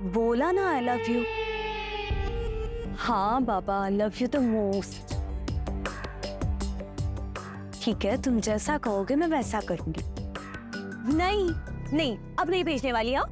बोला ना आई love you. हाँ बाबा, I love you the most. ठीक है, तुम जैसा कहोगे मैं वैसा करूंगी। नहीं नहीं, अब नहीं भेजने वाली। हाँ,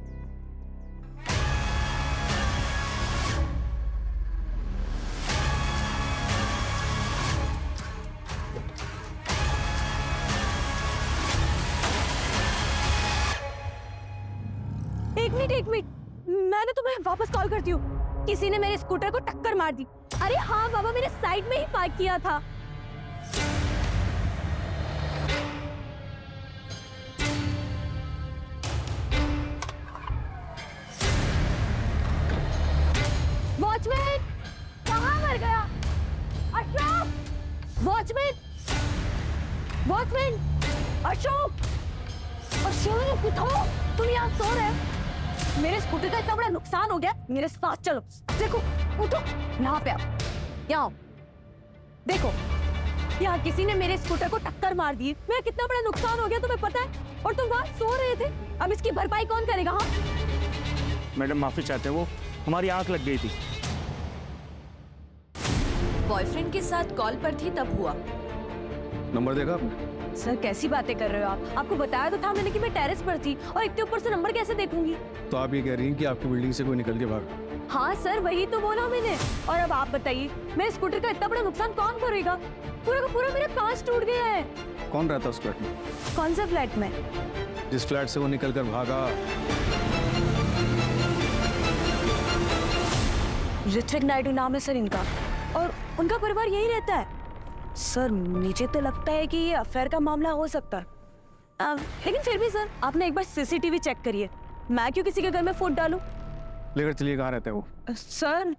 एक मिनट, मैंने तुम्हें वापस कॉल करती हूँ। किसी ने मेरे स्कूटर को टक्कर मार दी। अरे हाँ बाबा, मैंने साइड में ही पार्क किया था। वॉचमैन, कहाँ मर गया? अशोक, वॉचमैन, वॉचमैन, अशोक, अशोक उठो, तुम यहाँ सो रहे हो? मेरे स्कूटर का इतना बड़ा नुकसान हो गया, मेरे साथ चलो। देखो, उठो, यहाँ पे आओ, यहाँ आओ। देखो, यहाँ किसी ने मेरे स्कूटर को टक्कर मार दी। मेरा कितना बड़ा नुकसान हो गया तुम्हें पता है? और तुम वहाँ सो रहे थे। अब इसकी भरपाई कौन करेगा? हाँ मैडम माफी चाहते हैं, वो हमारी आंख लग गई थी। बॉयफ्रेंड के साथ कॉल पर थी तब हुआ। नंबर देखा आपने? सर, कैसी बातें कर रहे हो आप? आपको बताया तो था मैंने कि मैं टेरेस पर थी, और इतने ऊपर से नंबर कैसे देखूंगी? तो आप ये कह रही हैं कि आपकी बिल्डिंग से कोई निकल के भागा? हाँ सर, वही तो बोला मैंने। और अब आप बताइए, मेरे स्कूटर का इतना बड़ा नुकसान कौन करेगा? पूरा का पूरा मेरा कांच टूट गया है। कौन रहता है उस फ्लैट में? कौन सा फ्लैट में? जिस फ्लैट से वो निकल कर भागा। ऋत्विक नायडू नाम है सर इनका, और उनका परिवार यही रहता है। सर, मुझे तो लगता है कि ये अफेयर का मामला हो सकता है। लेकिन फिर भी सर, आपने एक बार सीसीटीवी चेक करिए। मैं क्यों किसी के घर में फोन डालूं? लेकर चलिए, कहाँ रहते हैं वो? सर,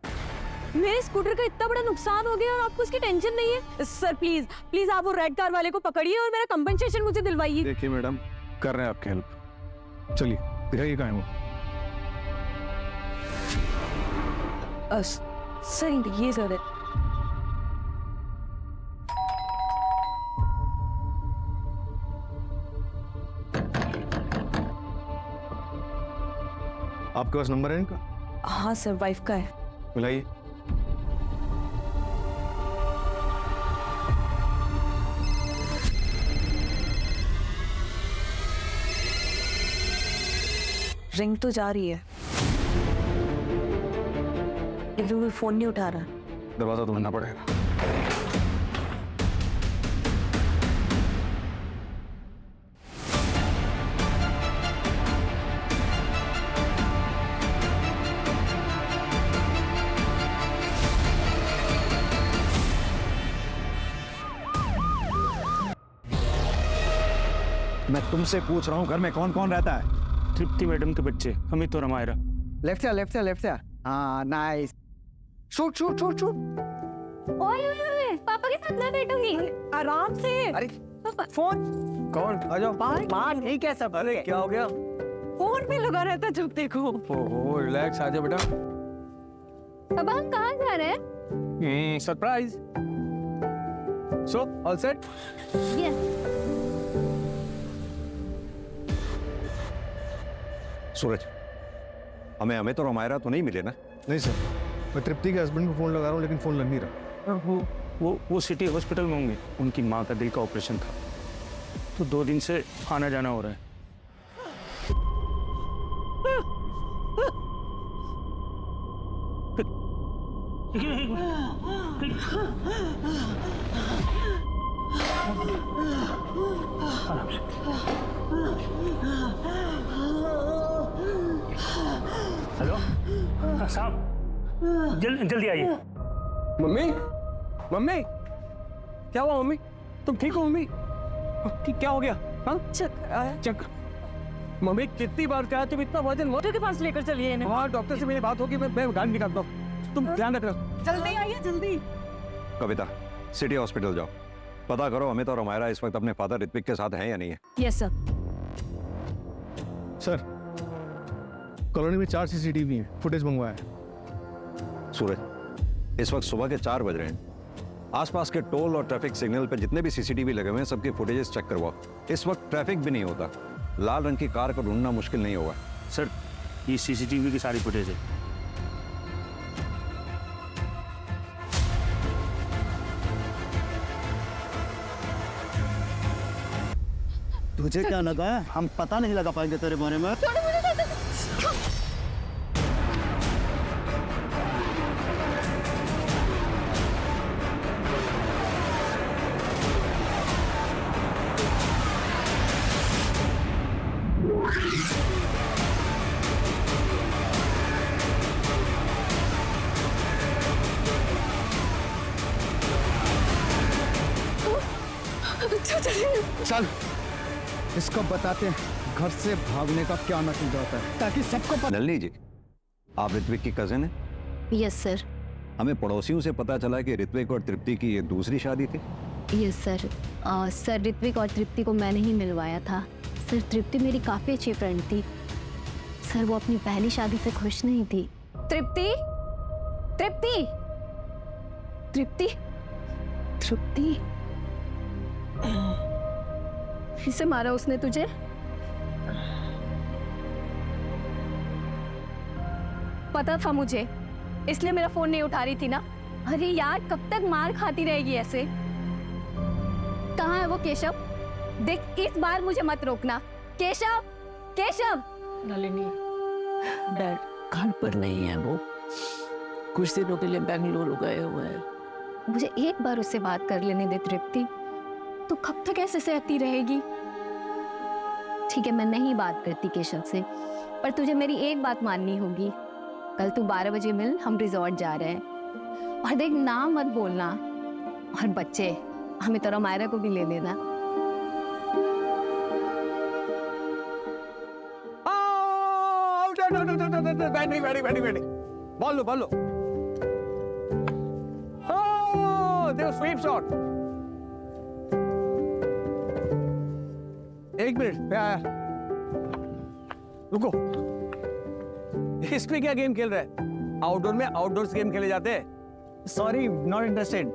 मेरे स्कूटर का इतना बड़ा नुकसान हो गया और आपको उसकी टेंशन नहीं है? सर प्लीज प्लीज, आप वो रेड कार वाले को पकड़िए और मेरा कंपनसेशन मुझे दिलवाइए। देखिए मैडम, कर रहे हैं आपकी हेल्प। चलिए दिखाइए कहाँ है वो। सर ये सर है। आपके पास नंबर है इनका? हाँ सर, वाइफ का है। मिलाइए। रिंग तो जा रही है, लेकिन वो फोन नहीं उठा रहा। दरवाजा तो बनना पड़ेगा। मैं तुमसे पूछ रहा हूँ घर में कौन कौन रहता है? तृप्ति मैडम के बच्चे, अमित और हमारा। लेफ्ट से लेफ्ट से। हाँ nice. Shoot shoot shoot shoot. ओए, पापा के साथ मैं बैठूंगी। आराम से। अरे फोन कौन? आ जाओ। बाहर नहीं कैसा? अरे क्या हो गया? फोन पे लगा रहता है जब देखो। ओहो, रिलैक्स, आ जाओ बेटा। पापा, हम कहाँ जा रहे हैं? Surprise. So all set? Yes. Suraj, हमें अमित और हमारा तो नहीं मिले ना? नहीं सर, मैं तृप्ति के हस्बैंड को फोन लगा रहा हूँ लेकिन फोन लग नहीं रहा। वो सिटी हॉस्पिटल में होंगे। उनकी माँ का दिल का ऑपरेशन था, तो 2 दिन से आना जाना हो रहा है। हेलो साहब, जल्दी आइए। मम्मी, मम्मी, क्या हुआ मम्मी? तुम ठीक हो मम्मी? क्या हो गया? हाँ, चक्कर। मम्मी कितनी बार कहा तुम इतना वजन डॉक्टर के पास लेकर चलिए इन्हें। हाँ, डॉक्टर से मेरी बात होगी, मैं गाड़ी निकालता हूँ। तुम ध्यान रखना। जल्दी आइए, जल्दी। कविता, सिटी हॉस्पिटल जाओ, पता करो अमित और हमारा इस वक्त अपने फादर ऋत्विक के साथ हैं या नहीं है। Yes sir. सर, कॉलोनी में 4 सीसीटीवी हैं, फुटेज मंगवाया है। सूरज, इस वक्त सुबह के 4 बज रहे हैं। आसपास के टोल और ट्रैफिक सिग्नल पे जितने भी सीसीटीवी लगे हुए हैं सबके फुटेजेस चेक करवाओ। इस वक्त ट्रैफिक भी नहीं होता, लाल रंग की कार को ढूंढना मुश्किल नहीं होगा। सर, ये सीसीटीवी की सारी फुटेज है। तुझे क्या लगा है हम पता नहीं लगा पाएंगे तेरे बारे में? चल इसको बताते हैं घर से भागने का क्या नतीजा होता है, ताकि सबको पता। नलिनी जी, आप ऋत्विक की कजिन है? Yes sir. हमें पड़ोसियों से पता चला कि ऋत्विक और तृप्ति की ये दूसरी शादी थी। Yes sir. सर ऋत्विक और तृप्ति को मैंने ही मिलवाया था। सर तृप्ति मेरी काफ़ी अच्छी फ्रेंड थी। सर वो अपनी पहली शादी से खुश नहीं थी। तृप्ति, तृप्ति, तृप्ति, तृप्ति, इसे मारा उसने तुझे? पता था मुझे, इसलिए मेरा फोन नहीं उठा रही थी ना। अरे यार कब तक मार खाती रहेगी ऐसे? कहाँ है वो केशव? देख इस बार मुझे मत रोकना। केशव, केशव। नलिनी, डैड घर पर नहीं है, वो कुछ दिनों के लिए बेंगलुरु गए हुए हैं। मुझे एक बार उससे बात कर लेने दे तृप्ति। तू कब तक ऐसे सहती रहेगी? ठीक है मैं नहीं बात करती केशव से, पर तुझे मेरी एक बात माननी होगी। कल तू 12 बजे मिल, हम रिजॉर्ट जा रहे हैं। और देख नाम मत बोलना। और बच्चे हमें तो मायरा को भी ले लेना। बैठी बोलो बोलो। देखो स्वीप शॉट। एक मिनट मैं आया। रुको, इसमें क्या गेम खेल रहा है? आउटडोर में आउटडोर्स गेम खेले जाते हैं। सॉरी नॉट इंटरेस्टेड,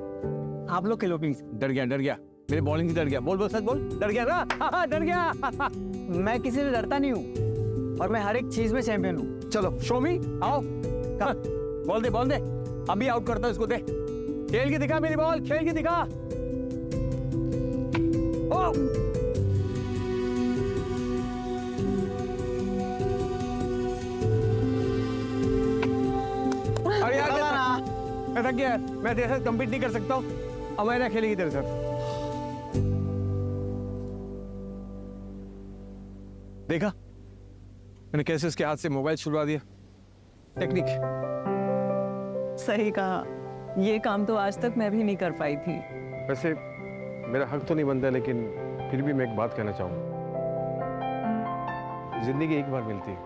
आप लोग खेलो प्लीज। डर गया मेरे बॉलिंग से डर गया। बोल बोल सच बोल। डर गया ना? डर गया। मैं किसी से डरता नहीं हूँ और मैं हर एक चीज में चैंपियन हूँ। चलो शो मी, आओ। बोल दे अभी आउट करता हूं इसको। दे खेल के दिखा मेरी बॉल, खेल के दिखा। ओ अरे यार मैं थक गया। मैं तेरे साथ कम्पीट नहीं कर सकता हूँ। अमायरा खेलेगी तेरे साथ। देखा मैंने कैसे उसके हाथ से मोबाइल छुड़वा दिया। टेक्निक। सही कहा, ये काम तो आज तक मैं भी नहीं कर पाई थी। वैसे मेरा हक तो नहीं बनता, लेकिन फिर भी मैं एक बात कहना चाहूँगा। जिंदगी एक बार मिलती है,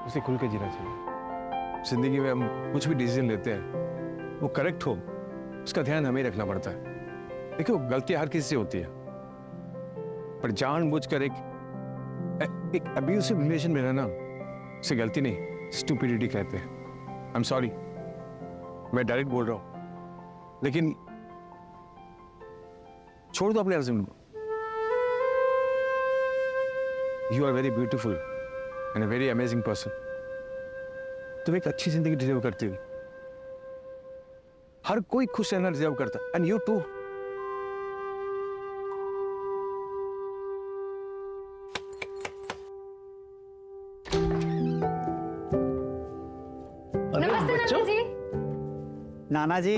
उसे खुल के जीना चाहिए। जिंदगी में हम कुछ भी डिसीजन लेते हैं, वो करेक्ट हो उसका ध्यान हमें ही रखना पड़ता है। देखो गलती हर किसी से होती है, पर जानबूझकर एक अब्यूसिव रिलेशन में रहना उसे गलती नहीं, स्टूपिडिटी कहते हैं। आई एम सॉरी, मैं डायरेक्ट बोल रहा हूं, लेकिन छोड़ दो अपने हस्बैंड को। You are very beautiful and a very amazing person. तुम एक अच्छी जिंदगी डिजर्व करती हो। हर कोई खुश रहना डिजर्व करता है, एंड यू टू। नमस्ते नाना जी। नाना जी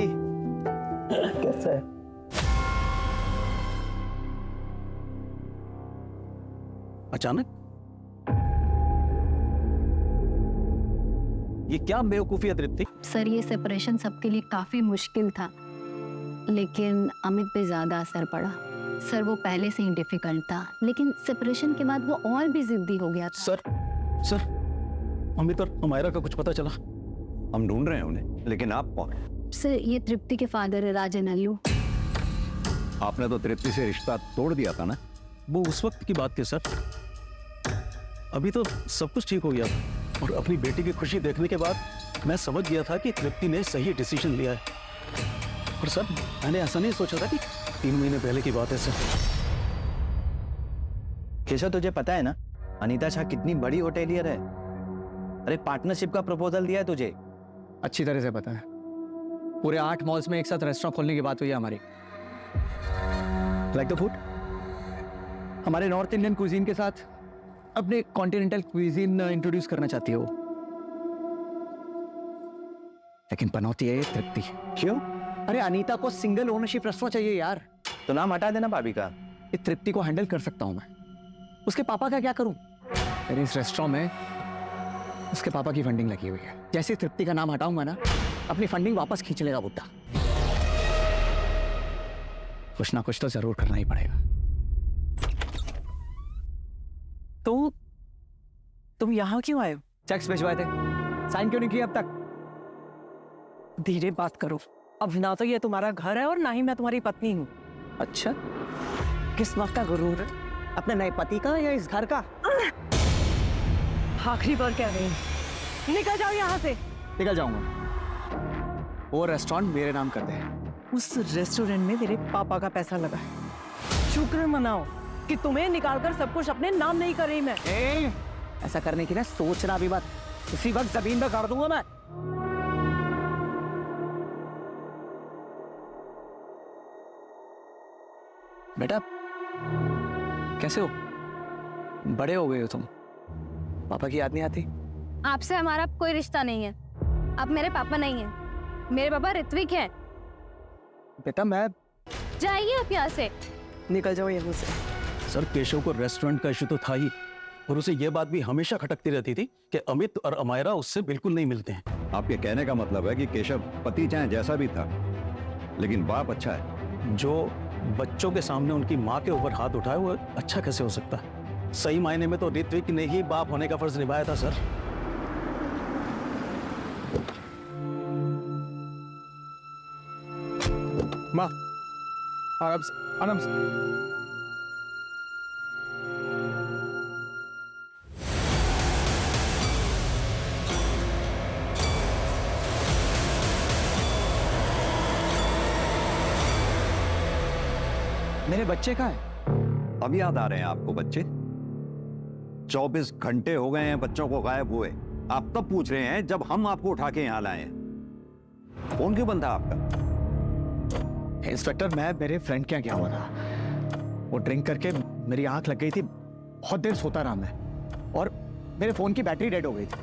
कैसा है? अचानक ये क्या बेवकूफी है तृप्ति? सर ये सेपरेशन सबके लिए काफ़ी मुश्किल था, लेकिन अमित पे ज़्यादा असर पड़ा। सर वो पहले से ही डिफिकल्ट था, लेकिन सेपरेशन के बाद वो और भी जिद्दी हो गया था। सर अमित और अमायरा का कुछ पता चला? हम ढूंढ रहे हैं उन्हें, लेकिन आप कौन? सर ये तृप्ति के फादर है, राजन अल्लू। आपने तो तृप्ति से रिश्ता तोड़ दिया था ना? वो उस वक्त की बात थी सर, अभी तो सब कुछ ठीक हो गया था। और अपनी बेटी की खुशी देखने के बाद मैं समझ गया था कि तृप्ति ने सही डिसीजन लिया है। और सर मैंने ऐसा नहीं सोचा था कि 3 महीने पहले की बात है सर। केशव तुझे पता है ना अनीता शाह कितनी बड़ी होटेलियर है? अरे पार्टनरशिप का प्रपोजल दिया है तुझे। अच्छी तरह से पता है, पूरे 8 मॉल्स में एक साथ रेस्टोरेंट खोलने की बात हुई है हमारी। लाइक द फूड, हमारे नॉर्थ इंडियन क्विजीन के साथ अपने कॉन्टिनेंटल क्विजीन इंट्रोड्यूस करना चाहती है वो। लेकिन पनौती है ये तृप्ति। क्यों? अरे अनीता को सिंगल ओनरशिप रेस्टोरेंट चाहिए यार। तो नाम हटा देना भाभी का। ये तृप्ति को हैंडल कर सकता हूं मैं, उसके पापा का क्या करूं? मेरे इस रेस्टोरेंट में उसके पापा की फंडिंग लगी हुई है। जैसे तृप्ति का नाम हटाऊंगा ना, अपनी फंडिंग वापस खींच लेगा बुड्ढा। कुछ ना कुछ तो जरूर करना ही पड़ेगा। तो तुम यहाँ क्यों आए हो? चेक्स भिजवाए थे, साइन क्यों नहीं किया अब तक? धीरे बात करो। अब ना तो ये तुम्हारा घर है और ना ही मैं तुम्हारी पत्नी हूँ। अच्छा, किस बात का गुरूर है? अपने नए पति का या इस घर का? आखिरी बार कह रही हूँ, निकल जाओ यहाँ से। निकल जाऊंगा। वो रेस्टोरेंट मेरे नाम करते हैं। उस रेस्टोरेंट में मेरे पापा का पैसा लगा है। शुक्र मनाओ कि तुम्हें निकालकर सब कुछ अपने नाम नहीं कर रही मैं। ऐसा करने की ना सोचना भी मत, उसी वक्त जमीन में गाड़ दूंगा मैं। बेटा कैसे हो? बड़े हो गए हो तुम, पापा की याद नहीं आती? आपसे हमारा कोई रिश्ता नहीं है। आप मेरे पापा नहीं हैं। मेरे पापा ऋत्विक हैं। बेटा मैं जाइए आप यहाँ से। निकल जाओ यहाँ से। सर, केशव को रेस्टोरेंट का इशू तो था ही, और उसे यह बात भी हमेशा खटकती रहती थी कि अमित और अमायरा उससे बिल्कुल नहीं मिलते हैं। आपके कहने का मतलब है कि केशव पति चाहे जैसा भी था, लेकिन बाप अच्छा है। जो बच्चों के सामने उनकी माँ के ऊपर हाथ उठाए वो अच्छा कैसे हो सकता है? सही मायने में तो ऋत्विक ने ही बाप होने का फर्ज निभाया था सर। माँ, आराम से, आराम से। मेरे बच्चे कहाँ हैं? अब याद आ रहे हैं आपको बच्चे? 24 घंटे हो गए हैं बच्चों को गायब हुए। आप तब पूछ रहे हैं जब हम आपको उठा के यहां लाए हैं। फोन क्यों बंद था आपका? इंस्पेक्टर, मैं मेरे फ्रेंड के यहाँ गया हुआ था। वो ड्रिंक करके मेरी आंख लग गई थी, बहुत देर सोता रहा मैं, और मेरे फोन की बैटरी डेड हो गई थी।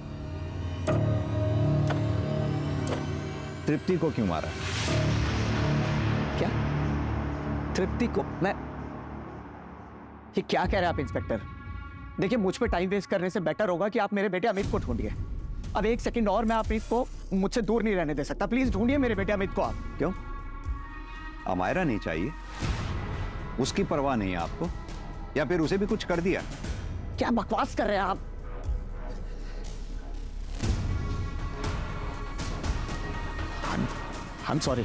तृप्ति को क्यों मारा? क्या? तृप्ति को? मैं ये क्या कह रहे हैं आप इंस्पेक्टर? देखिए, मुझ पे टाइम वेस्ट करने से बेटर होगा कि आप मेरे बेटे अमित को ढूंढिए। अब 1 सेकंड और मैं अमित को मुझसे दूर नहीं रहने दे सकता। प्लीज ढूंढिए मेरे बेटे अमित को आप। क्यों? अमायरा नहीं चाहिए? उसकी परवाह नहीं है आपको? या फिर उसे भी कुछ कर दिया? क्या बकवास कर रहे हैं आप? I'm sorry।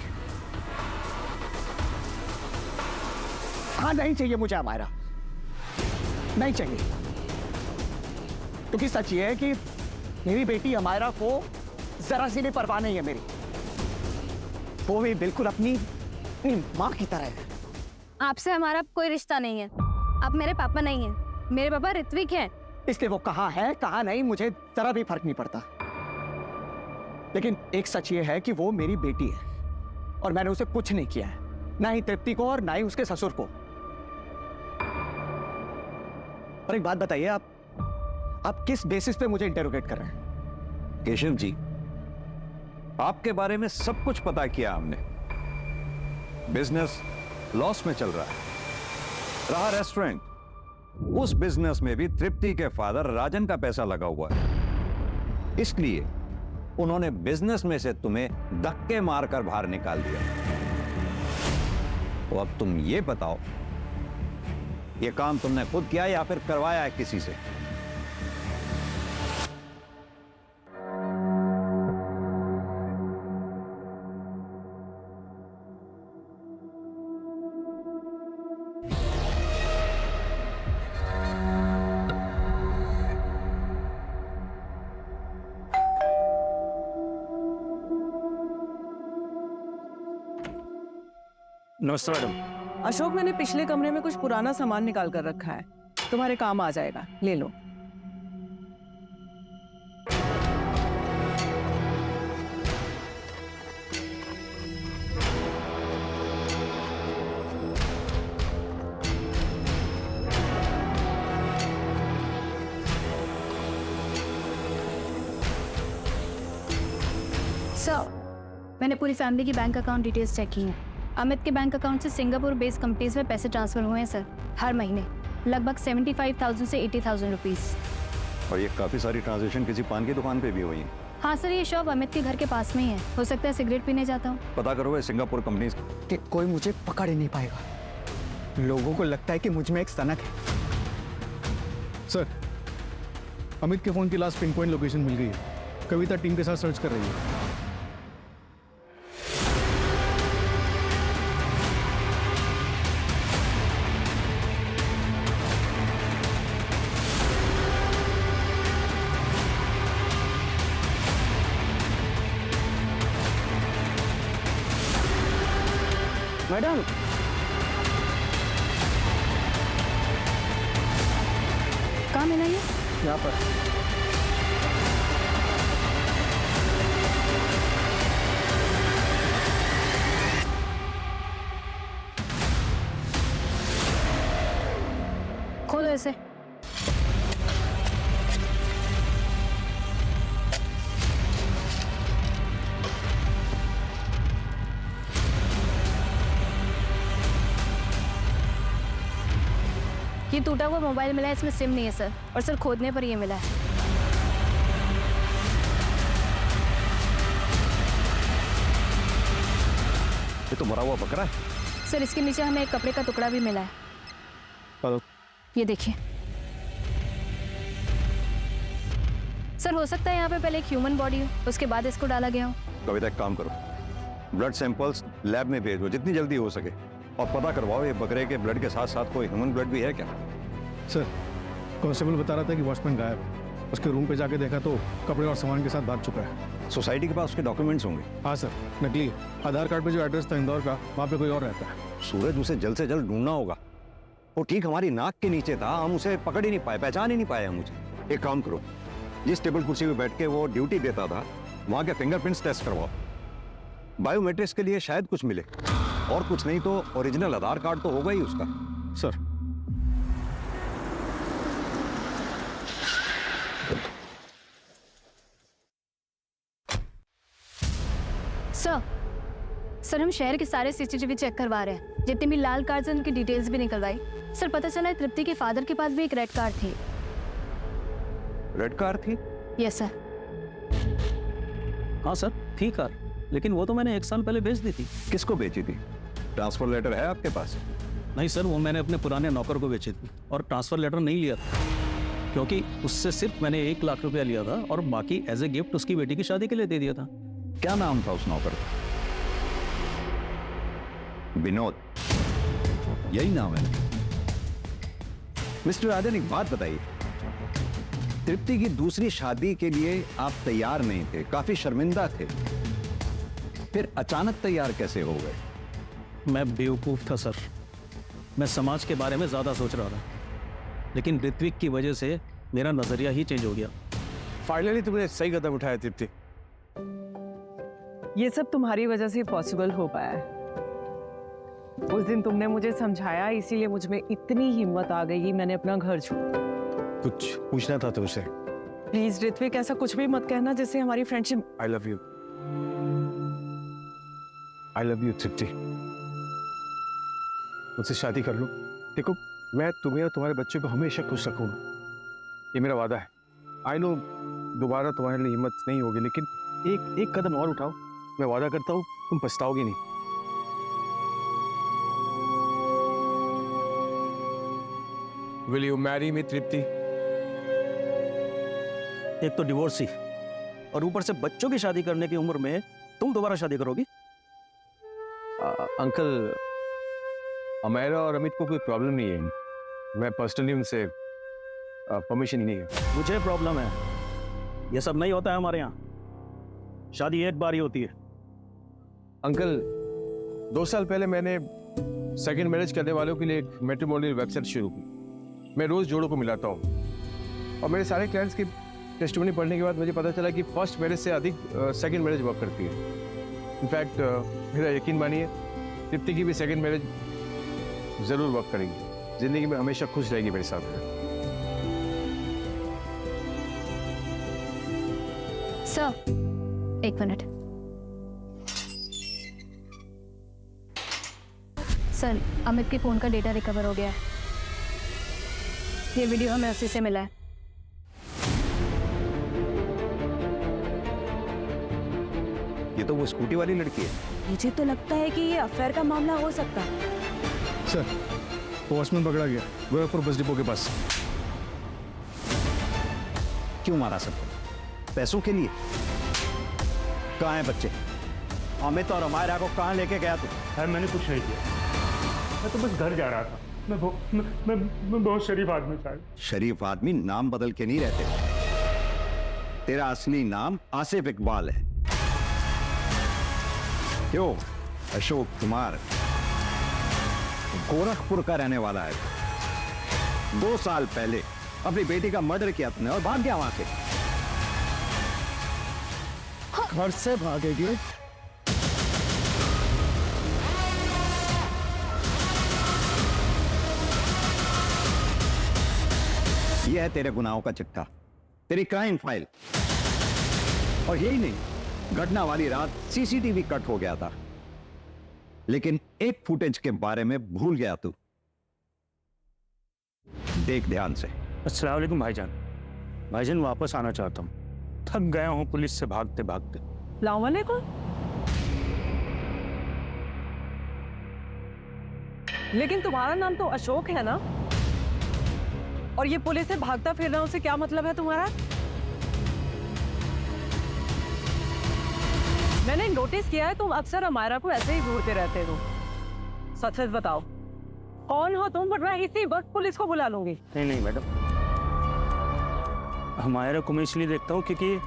हाँ, नहीं चाहिए मुझे अमायरा, नहीं चाहिए। क्योंकि सच ये है कि मेरी बेटी अमायरा को जरा सी भी परवाह नहीं है मेरी। वो भी बिल्कुल अपनी माँ की तरह है। आपसे हमारा कोई रिश्ता नहीं है। आप मेरे पापा नहीं हैं। मेरे पापा ऋत्विक हैं। इसलिए वो कहाँ है कहाँ नहीं मुझे जरा भी फर्क नहीं पड़ता। लेकिन एक सच ये है कि वो मेरी बेटी है और मैंने उसे कुछ नहीं किया है, ना ही तृप्ति को और ना ही उसके ससुर को। और एक बात बताइए, आप किस बेसिस पे मुझे इंटेरोगेट कर रहे हैं? केशव जी, आपके बारे में सब कुछ पता किया हमने। बिजनेस लॉस में चल रहा है। रहा रेस्टोरेंट, उस बिजनेस में भी तृप्ति के फादर राजन का पैसा लगा हुआ है। इसलिए उन्होंने बिजनेस में से तुम्हें धक्के मारकर बाहर निकाल दिया। तो अब तुम ये बताओ, ये काम तुमने खुद किया या फिर करवाया है किसी से? नमस्ते मैडम। अशोक, मैंने पिछले कमरे में कुछ पुराना सामान निकाल कर रखा है, तुम्हारे काम आ जाएगा, ले लो। सर, मैंने पूरी फैमिली की बैंक अकाउंट डिटेल्स चेक की हैं। अमित के बैंक अकाउंट से सिंगापुर बेस्ड कंपनीज में पैसे ट्रांसफर हुए हैं सर, हर महीने लगभग 75,000 से 80,000 रुपीज़। और ये काफी सारी ट्रांजेक्शन किसी पान की दुकान पे भी हुई है। हाँ सर, ये शॉप अमित के घर के पास में ही है। हो सकता है सिगरेट पीने जाता हूँ। पता करो ये सिंगापुर कंपनी कि कोई मुझे पकड़ ही नहीं पाएगा। लोगों को लगता है कि मुझ में एक सनक है। सर, अमित के फोन की लास्ट पिन पॉइंट लोकेशन मिल गई है। कविता टीम के साथ सर्च कर रही है। मैडम, कहाँ मिला ये? यहाँ पर। खोलो इसे। ये टूटा हुआ मोबाइल मिला है, इसमें सिम नहीं है सर, और सर खोदने पर ये मिला है। ये तो मरा हुआ बकरा है। सर, इसके नीचे हमें एक कपड़े का टुकड़ा भी मिला है। हेलो। ये देखिए सर, हो सकता है यहाँ पे पहले एक ह्यूमन बॉडी हो, उसके बाद इसको डाला गया हो। कविता एक काम करो, ब्लड सैंपल्स लैब में भेजो जितनी जल्दी हो सके, और पता करवाओ ये बकरे के ब्लड के साथ साथ कोई ह्यूमन ब्लड भी है क्या। सर, कांस्टेबल बता रहा था कि वॉचमैन गायब है। उसके रूम पे जाके देखा तो कपड़े और सामान के साथ भाग चुका है। सोसाइटी के पास उसके डॉक्यूमेंट्स होंगे। हाँ सर, नकली। आधार कार्ड पे जो एड्रेस था इंदौर का, वहाँ पे कोई और रहता है। सूरज, उसे जल्द से जल्द ढूंढना होगा। वो ठीक हमारी नाक के नीचे था, हम उसे पकड़ ही नहीं पाए, पहचान ही नहीं पाए हम उसे। एक काम करो, जिस टेबल कुर्सी पे बैठ के वो ड्यूटी देता था वहाँ के फिंगरप्रिंट्स टेस्ट करवाओ। बायोमेट्रिक्स के लिए शायद कुछ मिले, और कुछ नहीं तो ओरिजिनल आधार कार्ड तो होगा ही उसका। सर, सर, हम शहर के सारे सीसीटीवी चेक करवा रहे हैं, जितने भी लाल कार्ड हैं उनकी डिटेल्स भी निकलवाई। सर, पता चला है तृप्ति के फादर के पास भी एक रेड कार थी। रेड कार थी? Yes sir. हाँ सर, थी कार, लेकिन वो तो मैंने 1 साल पहले बेच दी थी। किसको बेची थी? ट्रांसफर लेटर है आपके पास? नहीं सर, वो मैंने अपने पुराने नौकर को बेची थी, और ट्रांसफर लेटर नहीं लिया था, क्योंकि उससे सिर्फ मैंने 1 लाख रुपया लिया था, और बाकी एज ए गिफ्ट उसकी बेटी की शादी के लिए दे दिया था। क्या नाम था उस नौकर का? विनोद, यही नाम है। मिस्टर राजन, एक बात बताइए, तृप्ति की दूसरी शादी के लिए आप तैयार नहीं थे, काफी शर्मिंदा थे, फिर अचानक तैयार कैसे हो गए? मैं बेवकूफ था सर, मैं समाज के बारे में ज्यादा सोच रहा था, लेकिन ऋत्विक की वजह से मेरा नजरिया ही चेंज हो गया। फाइनली तुमने सही कदम उठाया तृप्ति। ये सब तुम्हारी वजह से पॉसिबल हो पाया है। उस दिन तुमने मुझे समझाया, इसीलिए मुझ में इतनी हिम्मत आ गई कि मैंने अपना घर छोड़ा। कुछ पूछना था तुमसे। प्लीज ऋत्विक, ऐसा कुछ भी मत कहना जिससे हमारी friendship. I love you, I love you Tripti. मुझसे शादी कर लो। देखो, मैं तुम्हें और तुम्हारे बच्चों को हमेशा खुश रखूंगा, ये मेरा वादा है। आई नो दोबारा तुम्हारे लिए हिम्मत नहीं होगी, लेकिन एक कदम और उठाओ, मैं वादा करता हूँ तुम पछताओगे नहीं। Will you marry me, तृप्ति? एक तो डिवोर्सी, और ऊपर से बच्चों की शादी करने की उम्र में तुम दोबारा शादी करोगी? अंकल, अमेरा और अमित को कोई प्रॉब्लम नहीं है, मैं पर्सनली उनसे परमिशन ही नहीं है। मुझे प्रॉब्लम है, ये सब नहीं होता है हमारे यहाँ, शादी एक बार ही होती है। अंकल, 2 साल पहले मैंने सेकंड मैरिज करने वालों के लिए एक मैट्रिमोनियल वेबसाइट शुरू की। मैं रोज जोड़ों को मिलाता हूँ, और मेरे सारे क्लाइंट्स की टेस्टिमनी पढ़ने के बाद मुझे पता चला कि फर्स्ट मैरिज से अधिक सेकंड मैरिज वर्क करती है। इनफैक्ट मेरा यकीन मानिए, तृप्ति की भी सेकंड मैरिज जरूर वर्क करेगी, जिंदगी में हमेशा खुश रहेगी मेरे साथ। Sir, 1 minute. सर, अमित के फ़ोन का डेटा रिकवर हो गया है। ये वीडियो हमें उसी से मिला है। ये तो वो स्कूटी वाली लड़की है। मुझे तो लगता है कि ये अफेयर का मामला हो सकता है। सर, वॉचमैन पकड़ा गया गोरखपुर बस डिपो के पास। क्यों मारा सबको? पैसों के लिए? कहाँ है बच्चे? अमित और अमायरा को कहाँ लेके गया तू? सर मैंने कुछ नहीं किया, मैं तो बस घर जा रहा था। मैं बहुत शरीफ आदमी साहब। शरीफ आदमी नाम बदल के नहीं रहते। तेरा असली नाम आसिफ इकबाल है। क्यों? अशोक कुमार गोरखपुर का रहने वाला है। 2 साल पहले अपनी बेटी का मर्डर किया तुमने और भाग गया वहां से। घर से भागेगी? यह है तेरे गुनाहों का चिट्ठा, तेरी क्राइम फाइल। और यही नहीं, घटना वाली रात सीसीटीवी कट हो गया था, लेकिन एक फुटेज के बारे में भूल गया तू। देख ध्यान से। अस्सलाम वालेकुम भाईजान। भाईजान वापस आना चाहता हूँ, थक गया हूँ पुलिस से भागते भागते। अस्सलाम वालेकुम। लेकिन तुम्हारा नाम तो अशोक है ना? और ये पुलिस से भागता फिरना, उसे क्या मतलब है तुम्हारा? मैंने नोटिस किया है तुम अक्सर अमायरा को ऐसे ही घूरते रहते हो। सच सच बताओ, कौन हो तुम? वरना इसी वक्त पुलिस को बुला लूंगी। नहीं नहीं मैडम, अमायरा को मैं इसलिए देखता हूँ क्योंकि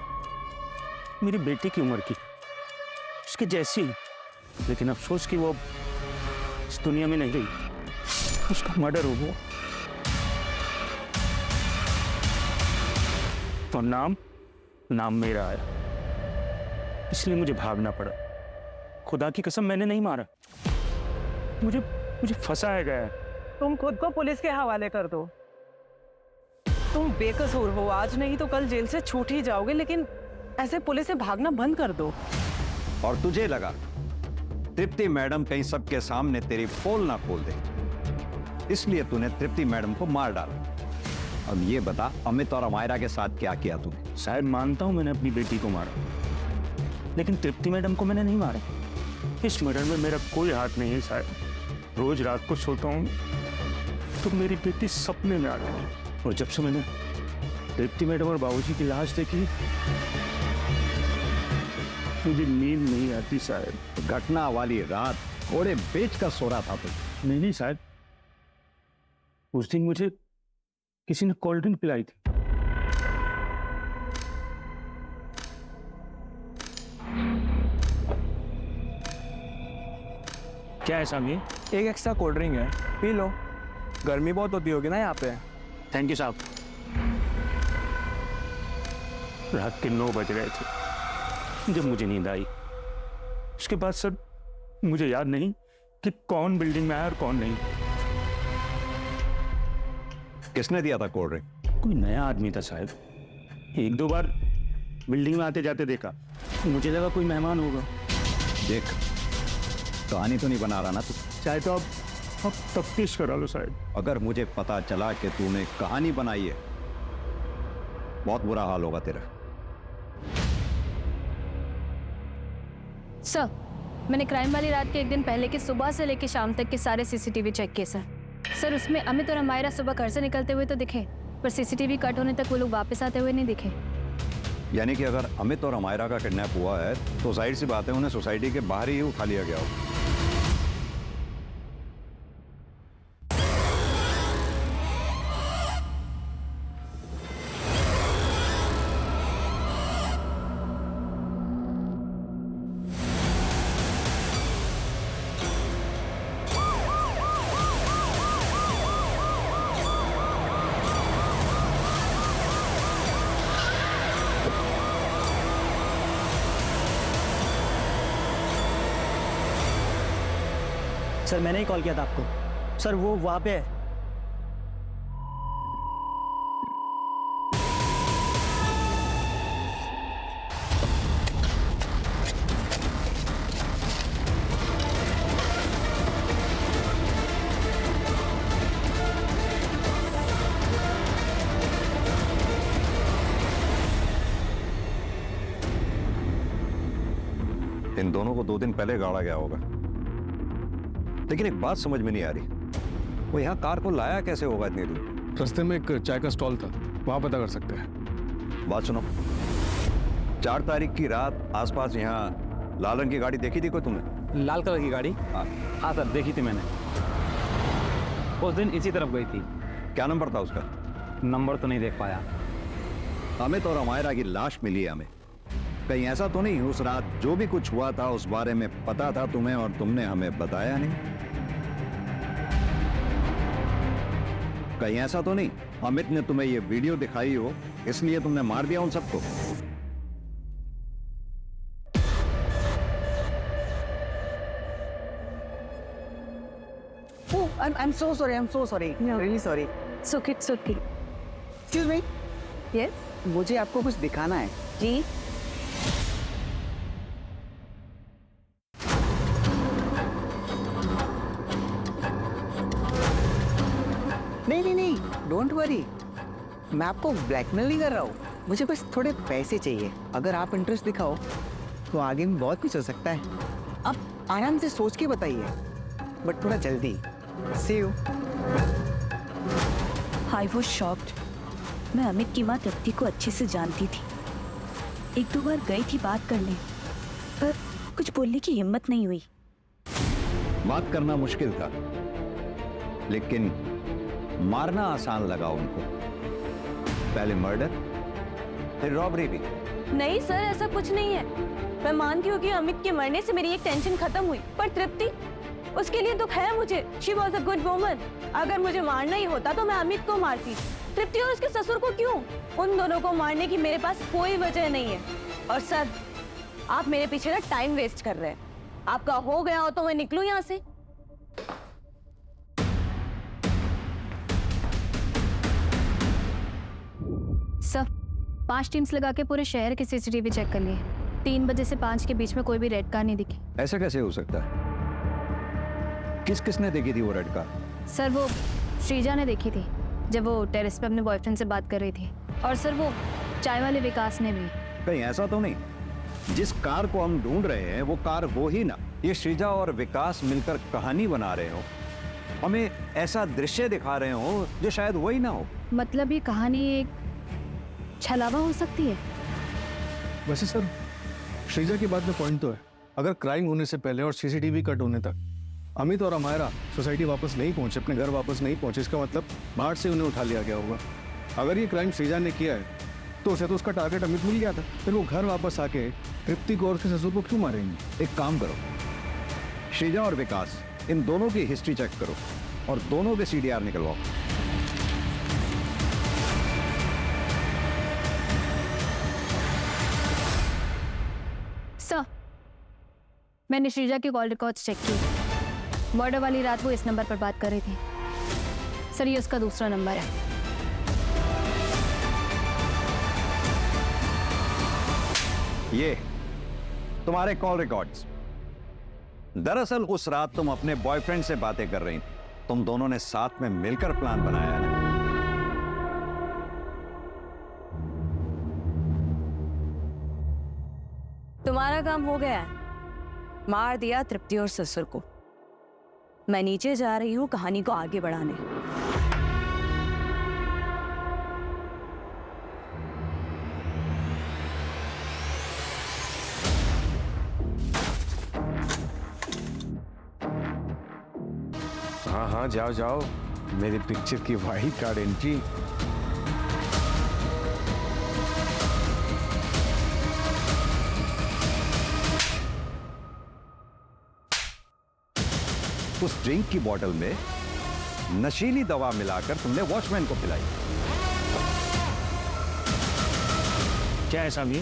मेरी बेटी की उम्र की, उसके जैसी। लेकिन अफसोस कि वो इस दुनिया में नहीं रही, उसका मर्डर हो गया। तो नाम मेरा आया, इसलिए मुझे भागना पड़ा। खुदा की कसम मैंने नहीं मारा, मुझे फंसाया गया है। तुम खुद को पुलिस के हवाले कर दो। तुम बेकसूर हो, आज नहीं तो कल जेल से छूट ही जाओगे, लेकिन ऐसे पुलिस से भागना बंद कर दो। और तुझे लगा तृप्ति मैडम कहीं सबके सामने तेरी पोल ना खोल दे, इसलिए तूने तृप्ति मैडम को मार डाला। अब ये बता, अमित और अमायरा के साथ क्या किया तूने? शायद मानता हूं मैंने अपनी बेटी को मारा, लेकिन तृप्ति मैडम को मैंने नहीं मारा। इस मर्डर में मेरा कोई हाथ नहीं है शायद। रोज रात को सोता हूं तो मेरी बेटी सपने में आती है, और जब से मैंने तृप्ति मैडम और बाबूजी की लाश देखी, मुझे नींद नहीं आती शायद। घटना वाली रात घोड़े बेच कर सो रहा था तू? नहीं शायद उस दिन मुझे किसी ने कोल्ड ड्रिंक पिलाई थी। क्या है सामी? एक एक्स्ट्रा कोल्ड ड्रिंक है, पी लो। गर्मी बहुत होती होगी ना यहाँ पे। थैंक यू साहब। रात के 9 बज रहे थे जब मुझे नींद आई। उसके बाद सर मुझे याद नहीं कि कौन बिल्डिंग में आया और कौन नहीं। किसने दिया था कोल्ड ड्रिंक? कोई नया आदमी था शायद, 1-2 बार बिल्डिंग में आते जाते देखा, मुझे लगा कोई मेहमान होगा। देख, कहानी तो नहीं बना रहा ना तू? चाहे तो अब तफ्तीश करा लो शायद। अगर मुझे पता चला कि तूने कहानी बनाई है, बहुत बुरा हाल होगा तेरा। सर, मैंने क्राइम वाली रात के 1 दिन पहले के सुबह से लेकर शाम तक के सारे सीसीटीवी चेक किए सर, उसमें अमित और अमायरा सुबह घर से निकलते हुए तो दिखे, पर सीसीटीवी कट होने तक वो लोग वापस आते हुए नहीं दिखे। यानी कि अगर अमित और अमायरा का किडनैप हुआ है तो जाहिर सी बात है उन्हें सोसाइटी के बाहर ही उठा लिया गया होगा। सर मैंने ही कॉल किया था आपको। सर वो वहां पे है। इन दोनों को 2 दिन पहले गाड़ा गया होगा। लेकिन एक बात समझ में नहीं आ रही, वो यहाँ कार को लाया कैसे होगा इतनी दूर? रास्ते में एक चाय का स्टॉल था, वहां पता कर सकते हैं। बात सुनो, 4 तारीख की रात आसपास यहाँ लाल रंग की गाड़ी देखी थी कोई तुमने? लाल कलर की गाड़ी? हाँ। हाँ सर, देखी थी मैंने। उस दिन इसी तरफ गई थी। क्या नंबर था उसका? नंबर तो नहीं देख पाया। अमित और अमायरा की लाश मिली है हमें। कहीं ऐसा तो नहीं उस रात जो भी कुछ हुआ था उस बारे में पता था तुम्हें और तुमने हमें बताया नहीं? कहीं ऐसा तो नहीं अमित ने तुम्हें ये वीडियो दिखाई हो इसलिए तुमने मार दिया उन सबको? Oh, I'm so sorry. I'm so sorry. No. Really sorry. सुखी सुखी। Excuse me. यस मुझे आपको कुछ दिखाना है। जी। नहीं, डोंट वरी। मैं आपको ब्लैकमेल नहीं कर रहा हूँ, मुझे बस थोड़े पैसे चाहिए। अगर आप इंटरेस्ट दिखाओ तो आगे में बहुत कुछ हो सकता है। आप आराम से सोच के बताइए, बट थोड़ा जल्दी। See you. I was shocked. मैं अमित की माँ तृप्ति को अच्छे से जानती थी। 1-2 बार गई थी बात करने, पर कुछ बोलने की हिम्मत नहीं हुई। बात करना मुश्किल था लेकिन मारना आसान लगा उनको। पहले मर्डर फिर रॉबरी भी। नहीं सर, ऐसा कुछ नहीं है। मैं मानती हूँ कि अमित के मरने से मेरी एक टेंशन खत्म हुई, पर तृप्ति, उसके लिए दुख है मुझे। She was a good woman. अगर मुझे मारना ही होता तो मैं अमित को मारती। तृप्ति और उसके ससुर को क्यों? उन दोनों को मारने की मेरे पास कोई वजह नहीं है। और सर, आप मेरे पीछे ना टाइम वेस्ट कर रहे हैं। आपका हो गया हो तो मैं निकलूं यहाँ से। सर, 5 टीम्स लगा के पूरे शहर के सीसीटीवी चेक कर लिए। 3 बजे से 5 के बीच में कोई भी रेड कार नहीं दिखी। ऐसा कैसे हो सकता है? किसने देखी थी वो रेड कार? सर, वो श्रीजा ने देखी थी जब वो टेरेस पे अपने बॉयफ्रेंड से बात कर रही थी। और सर, वो चाय वाले विकास ने भी। कहीं ऐसा तो नहीं जिस कार को हम ढूंढ रहे हैं वो कार वो ही ना? ये श्रीजा और विकास मिलकर कहानी बना रहे हो, हमें ऐसा दृश्य दिखा रहे हो जो शायद वही ना हो। मतलब ये कहानी एक छलावा हो सकती है। वैसे सर, श्रीजा की बात में पॉइंट तो है। अगर क्राइम होने से पहले और सीसीटीवी कट होने तक अमित और अमायरा सोसाइटी वापस नहीं पहुंचे, अपने घर वापस नहीं पहुंचे, इसका मतलब बाहर से उन्हें उठा लिया गया होगा। अगर ये क्राइम श्रीजा ने किया है तो उसे तो उसका टारगेट अमित मिल गया था। फिर वो घर वापस आके तृप्ति को और उसके ससुर को क्यों मारेंगे? एक काम करो, श्रीजा और विकास इन दोनों की हिस्ट्री चेक करो और दोनों के सीडीआर निकलवाओ। सर, मैंने श्रीजा के कॉल रिकॉर्ड्स चेक किए। मर्डर वाली रात वो इस नंबर पर बात कर रही थी। सर, ये उसका दूसरा नंबर है। ये तुम्हारे कॉल रिकॉर्ड्स। दरअसल उस रात तुम अपने बॉयफ्रेंड से बातें कर रही थी। तुम दोनों ने साथ में मिलकर प्लान बनाया है ना? तुम्हारा काम हो गया है। मार दिया तृप्ति और ससुर को। मैं नीचे जा रही हूँ कहानी को आगे बढ़ाने। हाँ, जाओ जाओ, मेरी पिक्चर की वाइड कार्ड एंट्री। उस ड्रिंक की बोतल में नशीली दवा मिलाकर तुमने वॉचमैन को पिलाई। क्या है साहब ये?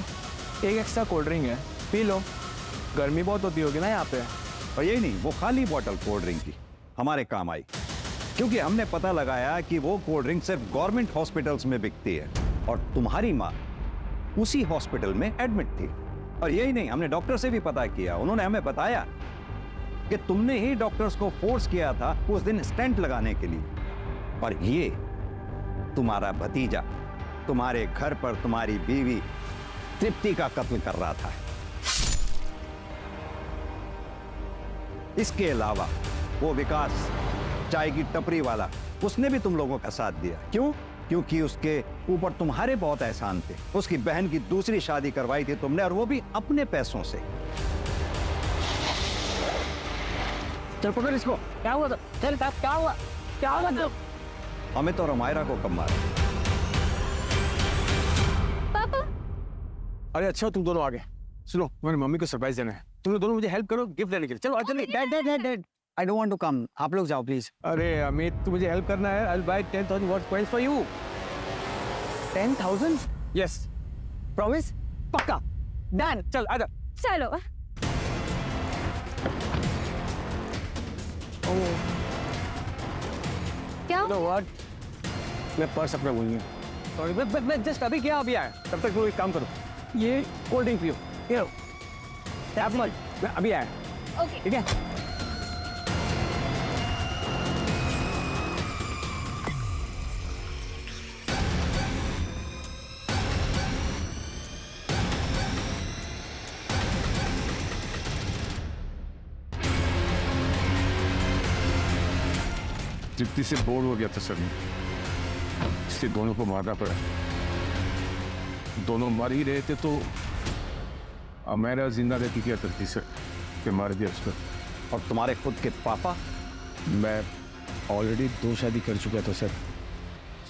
एक एक्स्ट्रा कोल्ड ड्रिंक है, पी लो। गर्मी बहुत होती होगी ना यहाँ पे। और यही नहीं, वो खाली बोतल कोल्ड ड्रिंक की हमारे काम आई, क्योंकि हमने पता लगाया कि वो कोल्ड ड्रिंक सिर्फ गवर्नमेंट हॉस्पिटल्स में बिकती है और तुम्हारी माँ उसी हॉस्पिटल में एडमिट थी। और यही नहीं, हमने डॉक्टर से भी पता किया। उन्होंने हमें बताया कि तुमने ही डॉक्टर्स को फोर्स किया था उस दिन स्टेंट लगाने के लिए। और ये तुम्हारा भतीजा तुम्हारे घर पर तुम्हारी बीवी तृप्ति का कत्ल कर रहा था। इसके अलावा वो विकास चाय की टपरी वाला, उसने भी तुम लोगों का साथ दिया। क्यों? क्योंकि उसके ऊपर तुम्हारे बहुत एहसान थे। उसकी बहन की दूसरी शादी करवाई थी तुमने, और वो भी अपने पैसों से। चल पकड़ इसको। क्या हुआ? चल क्या हुआ? क्या हुआ? अमित और अमायरा को कब मारा? पापा अरे अच्छा तुम दोनों आ गए। सुनो, तुम्हारी मम्मी को सरप्राइज देना है। तुम लोग दोनों मुझे हेल्प करो गिफ्ट देने के लिए। चलो आ चलिए। Dad I don't want to come. आप लोग जाओ प्लीज। अरे अमित, तू मुझे हेल्प करना है। I will buy 10,000 worth coins for you. 10,000? Yes. Promise? पक्का? डन। चल आजा। चलो। क्या You know what? मैं पर्स अपना भूल गया। सॉरी, मैं जस्ट अभी क्या अभी आया। तब तक तुम एक काम करो, ये कोल्ड ड्रिंक पियो। ये लो। मैं अभी आया। ओके। ठीक है? तृप्ति से बोर हो गया था सर, इसलिए दोनों को मारना पड़ा। दोनों मर ही रहे थे तो अमेरा जिंदा रहती क्या करती सर, कि मार दिया उसको। और तुम्हारे खुद के पापा? मैं ऑलरेडी 2 शादी कर चुका था सर।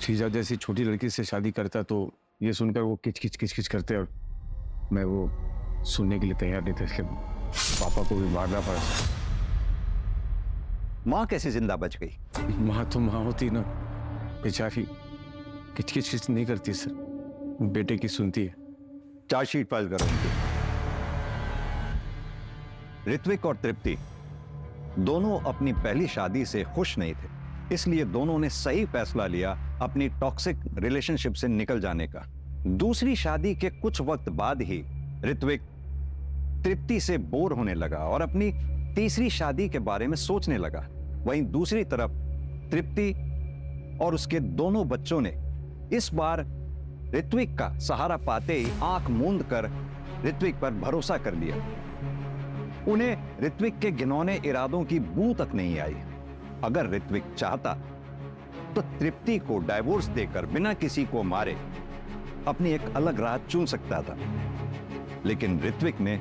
शीजा जैसी छोटी लड़की से शादी करता तो ये सुनकर वो किच करते, और मैं वो सुनने के लिए तैयार नहीं था, इसलिए पापा को भी मारना पड़ा। माँ कैसे जिंदा बच गई? माँ तो माँ होती ना, बेचारी किच नहीं करती सर, बेटे की सुनती है। चार्जशीट फाइल करो उनकी। ऋत्विक और तृप्ति दोनों अपनी पहली शादी से खुश नहीं थे, इसलिए दोनों ने सही फैसला लिया अपनी टॉक्सिक रिलेशनशिप से निकल जाने का। दूसरी शादी के कुछ वक्त बाद ही ऋत्विक तृप्ति से बोर होने लगा और अपनी तीसरी शादी के बारे में सोचने लगा। वहीं दूसरी तरफ तृप्ति और उसके दोनों बच्चों ने इस बार ऋत्विक का सहारा पाते ही आंख मूंद कर ऋत्विक पर भरोसा कर लिया। उन्हें ऋत्विक के घिनौने इरादों की बू तक नहीं आई। अगर ऋत्विक चाहता तो तृप्ति को डाइवोर्स देकर बिना किसी को मारे अपनी एक अलग राह चुन सकता था, लेकिन ऋत्विक ने